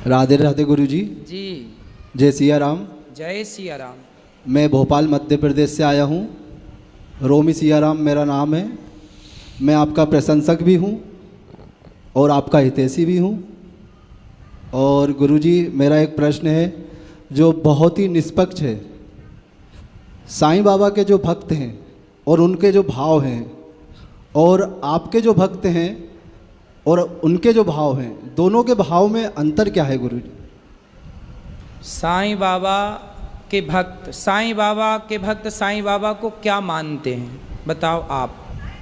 राधे राधे गुरु जी। जी जय सिया राम। जय सिया राम। मैं भोपाल मध्य प्रदेश से आया हूँ। रोमी सिया राम मेरा नाम है। मैं आपका प्रशंसक भी हूँ और आपका हितैषी भी हूँ। और गुरु जी मेरा एक प्रश्न है जो बहुत ही निष्पक्ष है। साईं बाबा के जो भक्त हैं और उनके जो भाव हैं और आपके जो भक्त हैं और उनके जो भाव हैं, दोनों के भाव में अंतर क्या है गुरु जी? साईं बाबा के भक्त साईं बाबा को क्या मानते हैं बताओ आप।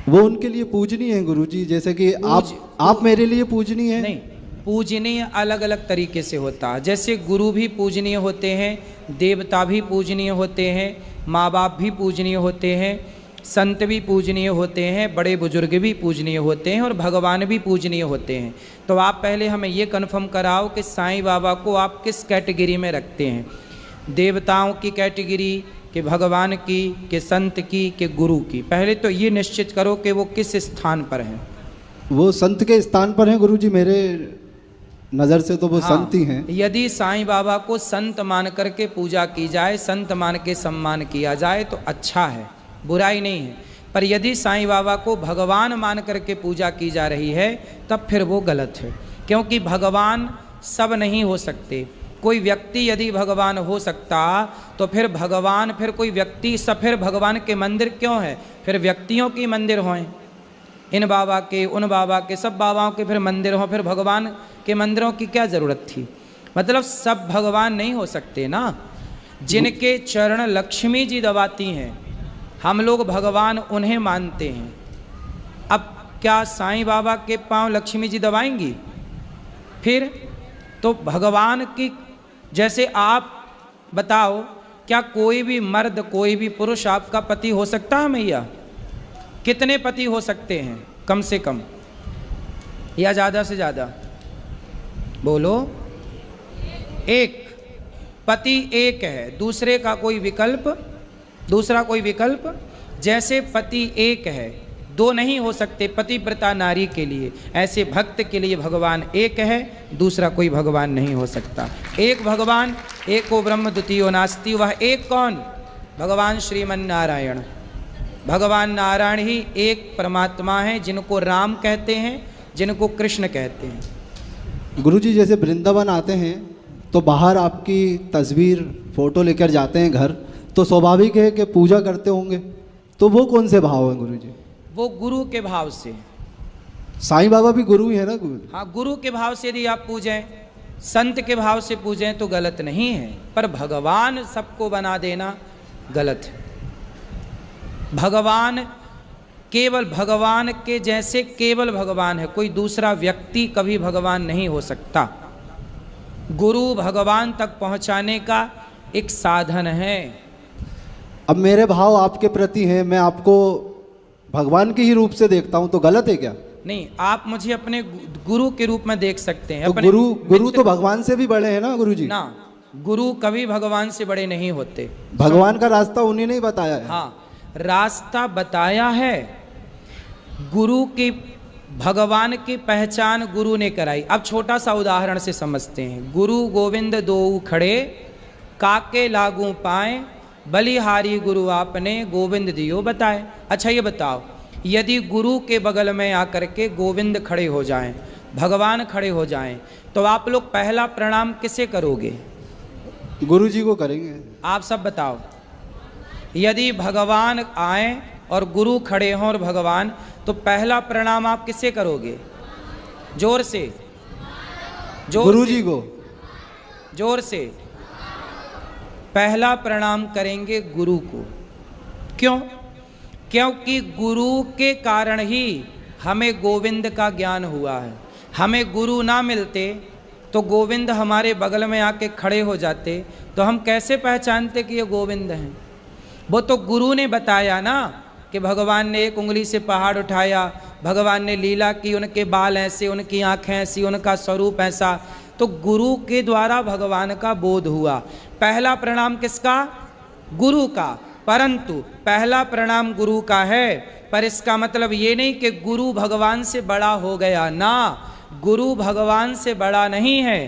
वो उनके लिए पूजनीय है गुरु जी, जैसे कि आप मेरे लिए पूजनीय हैं। नहीं, पूजनीय अलग अलग तरीके से होता है। जैसे गुरु भी पूजनीय होते हैं, देवता भी पूजनीय होते हैं, माँ बाप भी पूजनीय होते हैं, संत भी पूजनीय होते हैं, बड़े बुजुर्ग भी पूजनीय होते हैं और भगवान भी पूजनीय होते हैं। तो आप पहले हमें ये कन्फर्म कराओ कि साईं बाबा को आप किस कैटेगरी में रखते हैं? देवताओं की कैटेगरी, कि भगवान की, कि संत की, कि गुरु की? पहले तो ये निश्चित करो कि वो किस स्थान पर हैं। वो संत के स्थान पर हैं गुरु जी। मेरे नज़र से तो वो संत ही हैं। यदि साईं बाबा को संत मान करके पूजा की जाए, संत मान के सम्मान किया जाए तो अच्छा है, बुराई नहीं है। पर यदि साईं बाबा को भगवान मान करके पूजा की जा रही है तब फिर वो गलत है, क्योंकि भगवान सब नहीं हो सकते। कोई व्यक्ति यदि भगवान हो सकता तो फिर भगवान, फिर कोई व्यक्ति सब, फिर भगवान के मंदिर क्यों है? फिर व्यक्तियों की मंदिर हों, इन बाबा के, उन बाबा के, सब बाबाओं के फिर मंदिर हों, फिर भगवान के मंदिरों की क्या ज़रूरत थी? मतलब सब भगवान नहीं हो सकते ना। जिनके चरण लक्ष्मी जी दबाती हैं, हम लोग भगवान उन्हें मानते हैं। अब क्या साईं बाबा के पांव लक्ष्मी जी दबाएंगी? फिर तो भगवान की, जैसे आप बताओ, क्या कोई भी मर्द, कोई भी पुरुष आपका पति हो सकता है मैया? कितने पति हो सकते हैं कम से कम, या ज़्यादा से ज़्यादा? बोलो। एक पति एक है, दूसरे का कोई विकल्प, दूसरा कोई विकल्प? जैसे पति एक है, दो नहीं हो सकते पतिव्रता नारी के लिए, ऐसे भक्त के लिए भगवान एक है, दूसरा कोई भगवान नहीं हो सकता। एक भगवान, एको ब्रह्म द्वितीयो नास्ति। वह एक कौन? भगवान श्रीमन नारायण। भगवान नारायण ही एक परमात्मा है, जिनको राम कहते हैं, जिनको कृष्ण कहते हैं। गुरुजी जैसे वृंदावन आते हैं तो बाहर आपकी तस्वीर, फोटो लेकर जाते हैं घर, तो स्वाभाविक है कि पूजा करते होंगे। तो वो कौन से भाव हैं गुरुजी? वो गुरु के भाव से। साईं बाबा भी गुरु ही है ना गुरु? हाँ, गुरु के भाव से यदि आप पूजें, संत के भाव से पूजें तो गलत नहीं है, पर भगवान सबको बना देना गलत है। भगवान केवल भगवान के जैसे केवल भगवान है, कोई दूसरा व्यक्ति कभी भगवान नहीं हो सकता। गुरु भगवान तक पहुंचाने का एक साधन है। अब मेरे भाव आपके प्रति हैं, मैं आपको भगवान के ही रूप से देखता हूं, तो गलत है क्या? नहीं, आप मुझे अपने गुरु के रूप में देख सकते हैं। तो गुरु तो भगवान से भी बड़े हैं ना गुरुजी? ना, गुरु कभी भगवान से बड़े नहीं होते। भगवान का रास्ता उन्हीं ने ही बताया है। हाँ, रास्ता बताया है। गुरु की, भगवान की पहचान गुरु ने कराई। अब छोटा सा उदाहरण से समझते हैं। गुरु गोविंद दोऊ खड़े, काके लागू पाए, बलिहारी गुरु आपने, गोविंद दियो बताए। अच्छा ये बताओ, यदि गुरु के बगल में आकर के गोविंद खड़े हो जाएं, भगवान खड़े हो जाएं, तो आप लोग पहला प्रणाम किसे करोगे? गुरु जी को करेंगे। आप सब बताओ, यदि भगवान आए और गुरु खड़े हों और भगवान, तो पहला प्रणाम आप किसे करोगे? जोर से, जोर गुरु से, जी को। जोर से। पहला प्रणाम करेंगे गुरु को। क्यों? क्योंकि गुरु के कारण ही हमें गोविंद का ज्ञान हुआ है। हमें गुरु ना मिलते तो गोविंद हमारे बगल में आके खड़े हो जाते, तो हम कैसे पहचानते कि ये गोविंद हैं? वो तो गुरु ने बताया ना, कि भगवान ने एक उंगली से पहाड़ उठाया, भगवान ने लीला की, उनके बाल ऐसे, उनकी आंखें ऐसी, उनका स्वरूप ऐसा। तो गुरु के द्वारा भगवान का बोध हुआ। पहला प्रणाम किसका? गुरु का। परंतु पहला प्रणाम गुरु का है, पर इसका मतलब ये नहीं कि गुरु भगवान से बड़ा हो गया ना। गुरु भगवान से बड़ा नहीं है।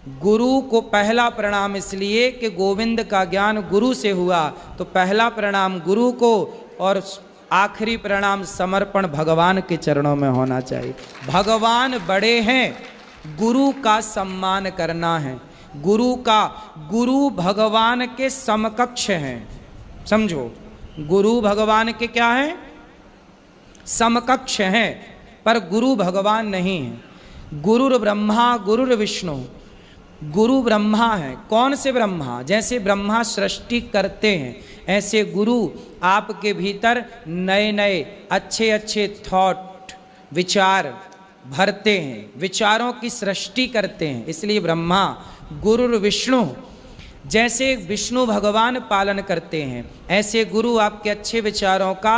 गुरु को पहला प्रणाम इसलिए कि गोविंद का ज्ञान गुरु से हुआ, तो पहला प्रणाम गुरु को और आखिरी प्रणाम समर्पण भगवान के चरणों में होना चाहिए। भगवान बड़े हैं, गुरु का सम्मान करना है। गुरु भगवान के समकक्ष हैं, समझो। गुरु भगवान के क्या हैं? समकक्ष हैं, पर गुरु भगवान नहीं है। गुरुर ब्रह्मा गुरुर विष्णु। गुरु ब्रह्मा है। कौन से ब्रह्मा? जैसे ब्रह्मा सृष्टि करते हैं, ऐसे गुरु आपके भीतर नए नए अच्छे अच्छे थॉट, विचार भरते हैं, विचारों की सृष्टि करते हैं, इसलिए ब्रह्मा। गुरुर विष्णु, जैसे विष्णु भगवान पालन करते हैं, ऐसे गुरु आपके अच्छे विचारों का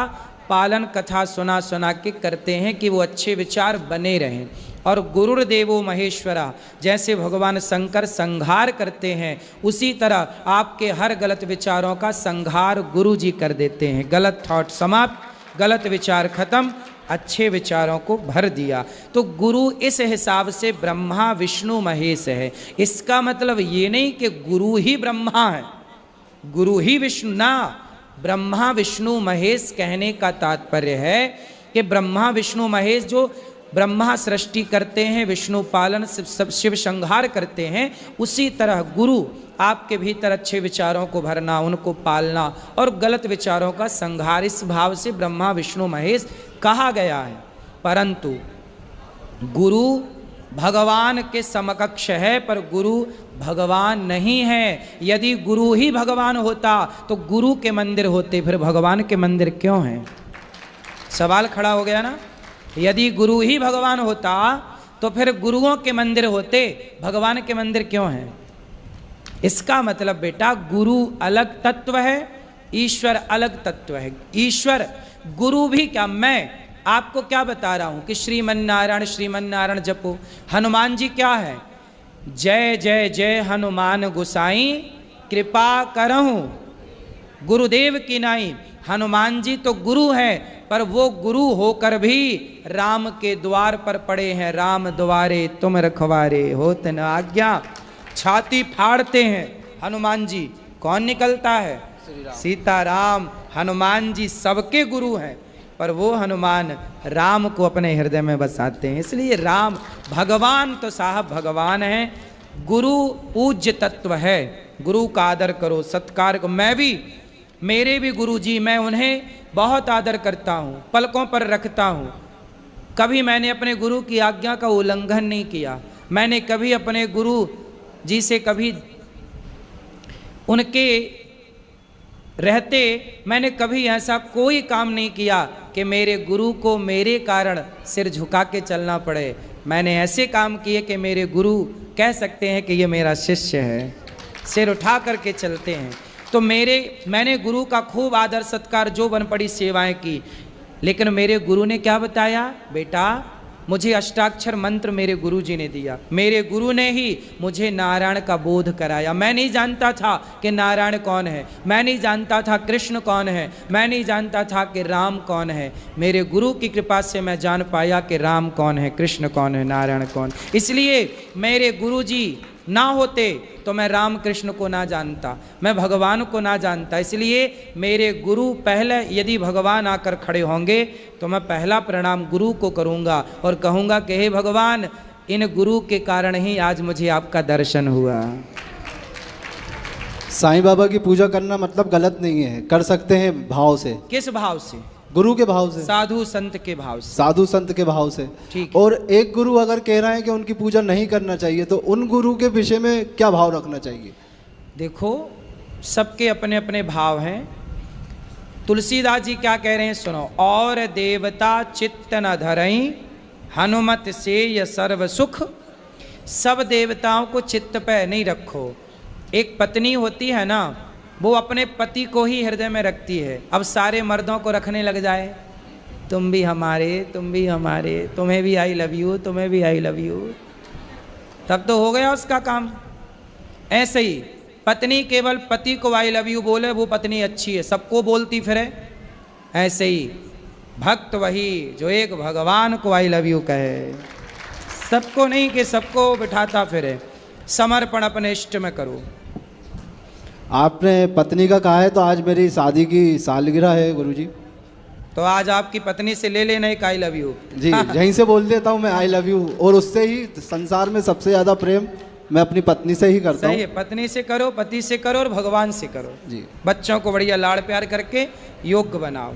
पालन कथा सुना सुना के करते हैं कि वो अच्छे विचार बने रहें। और गुरुर्देवो महेश्वरा, जैसे भगवान शंकर संहार करते हैं, उसी तरह आपके हर गलत विचारों का संहार गुरु जी कर देते हैं। गलत थॉट समाप्त, गलत विचार खत्म, अच्छे विचारों को भर दिया। तो गुरु इस हिसाब से ब्रह्मा विष्णु महेश है। इसका मतलब ये नहीं कि गुरु ही ब्रह्मा है, गुरु ही विष्णु ना। ब्रह्मा विष्णु महेश कहने का तात्पर्य है कि ब्रह्मा विष्णु महेश, जो ब्रह्मा सृष्टि करते हैं, विष्णु पालन, शिव संहार करते हैं, उसी तरह गुरु आपके भीतर अच्छे विचारों को भरना, उनको पालना और गलत विचारों का संहार, इस भाव से ब्रह्मा विष्णु महेश कहा गया है। परंतु गुरु भगवान के समकक्ष है, पर गुरु भगवान नहीं है। यदि गुरु ही भगवान होता तो गुरु के मंदिर होते, फिर भगवान के मंदिर क्यों हैं? सवाल खड़ा हो गया ना। यदि गुरु ही भगवान होता तो फिर गुरुओं के मंदिर होते, भगवान के मंदिर क्यों हैं? इसका मतलब बेटा, गुरु अलग तत्व है, ईश्वर अलग तत्व है। ईश्वर, गुरु भी क्या, मैं आपको क्या बता रहा हूं कि श्रीमन नारायण जपो। हनुमान जी क्या है? जय जय जय हनुमान गोसाई, कृपा करहूं गुरुदेव की नाई। हनुमान जी तो गुरु हैं, पर वो गुरु होकर भी राम के द्वार पर पड़े हैं। राम द्वारे तुम रखवारे, होत न आज्ञा। छाती फाड़ते हैं हनुमान जी, कौन निकलता है? सीताराम। हनुमान जी सबके गुरु हैं, पर वो हनुमान राम को अपने हृदय में बसाते हैं। इसलिए राम भगवान तो साहब भगवान हैं। गुरु पूज्य तत्व है, गुरु का आदर करो, सत्कार को। मैं भी, मेरे भी गुरु जी, मैं उन्हें बहुत आदर करता हूँ, पलकों पर रखता हूँ। कभी मैंने अपने गुरु की आज्ञा का उल्लंघन नहीं किया। मैंने कभी अपने गुरु जी से कभी उनके रहते मैंने कभी ऐसा कोई काम नहीं किया कि मेरे गुरु को मेरे कारण सिर झुका के चलना पड़े। मैंने ऐसे काम किए कि मेरे गुरु कह सकते हैं कि ये मेरा शिष्य है, सिर उठा करके चलते हैं। तो मैंने गुरु का खूब आदर सत्कार, जो बन पड़ी सेवाएं की। लेकिन मेरे गुरु ने क्या बताया? बेटा, मुझे अष्टाक्षर मंत्र मेरे गुरु जी ने दिया। मेरे गुरु ने ही मुझे नारायण का बोध कराया। मैं नहीं जानता था कि नारायण कौन है, मैं नहीं जानता था कृष्ण कौन है, मैं नहीं जानता था कि राम कौन है। मेरे गुरु की कृपा से मैं जान पाया कि राम कौन है, कृष्ण कौन है, नारायण कौन। इसलिए मेरे गुरु जी ना होते तो मैं राम कृष्ण को ना जानता, मैं भगवान को ना जानता। इसलिए मेरे गुरु पहले, यदि भगवान आकर खड़े होंगे तो मैं पहला प्रणाम गुरु को करूँगा और कहूँगा कि हे भगवान, इन गुरु के कारण ही आज मुझे आपका दर्शन हुआ। साईं बाबा की पूजा करना मतलब गलत नहीं है, कर सकते हैं भाव से। किस भाव से? गुरु के भाव से, साधु संत के भाव से। साधु संत के भाव से, ठीक। और एक गुरु अगर कह रहा है कि उनकी पूजा नहीं करना चाहिए, तो उन गुरु के विषय में क्या भाव रखना चाहिए? देखो, सबके अपने अपने भाव हैं। तुलसीदास जी क्या कह रहे हैं सुनो। और देवता चित्त न धरई, हनुमत से य सर्व सुख। सब देवताओं को चित्त पे नहीं रखो। एक पत्नी होती है ना, वो अपने पति को ही हृदय में रखती है। अब सारे मर्दों को रखने लग जाए, तुम भी हमारे, तुम भी हमारे, तुम्हें भी आई लव यू, तुम्हें भी आई लव यू, तब तो हो गया उसका काम। ऐसे ही पत्नी केवल पति को आई लव यू बोले, वो पत्नी अच्छी है, सबको बोलती फिरे। ऐसे ही भक्त वही जो एक भगवान को आई लव यू कहे, सबको नहीं कि सबको बिठाता फिरे। समर्पण अपने इष्ट में करो। आपने पत्नी का कहा है, तो आज मेरी शादी की सालगिरह है गुरुजी। तो आज आपकी पत्नी से ले लेना एक आई लव यू। जी, यहीं से बोल देता हूँ मैं आई लव यू, और उससे ही संसार में सबसे ज़्यादा प्रेम मैं अपनी पत्नी से ही करता हूँ। सही है, पत्नी से करो, पति से करो और भगवान से करो। जी, बच्चों को बढ़िया लाड़ प्यार करके योग्य बनाओ।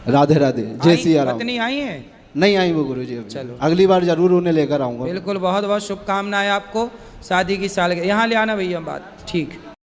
राधे राधे, जय सिया राम। पत्नी आई है? नहीं आई वो गुरुजी अभी। चलो, अगली बार जरूर उन्हें लेकर आऊँगा। बिल्कुल, बहुत बहुत शुभकामनाएं आपको शादी की सालगिरह। यहाँ ले आना भैया बात, ठीक।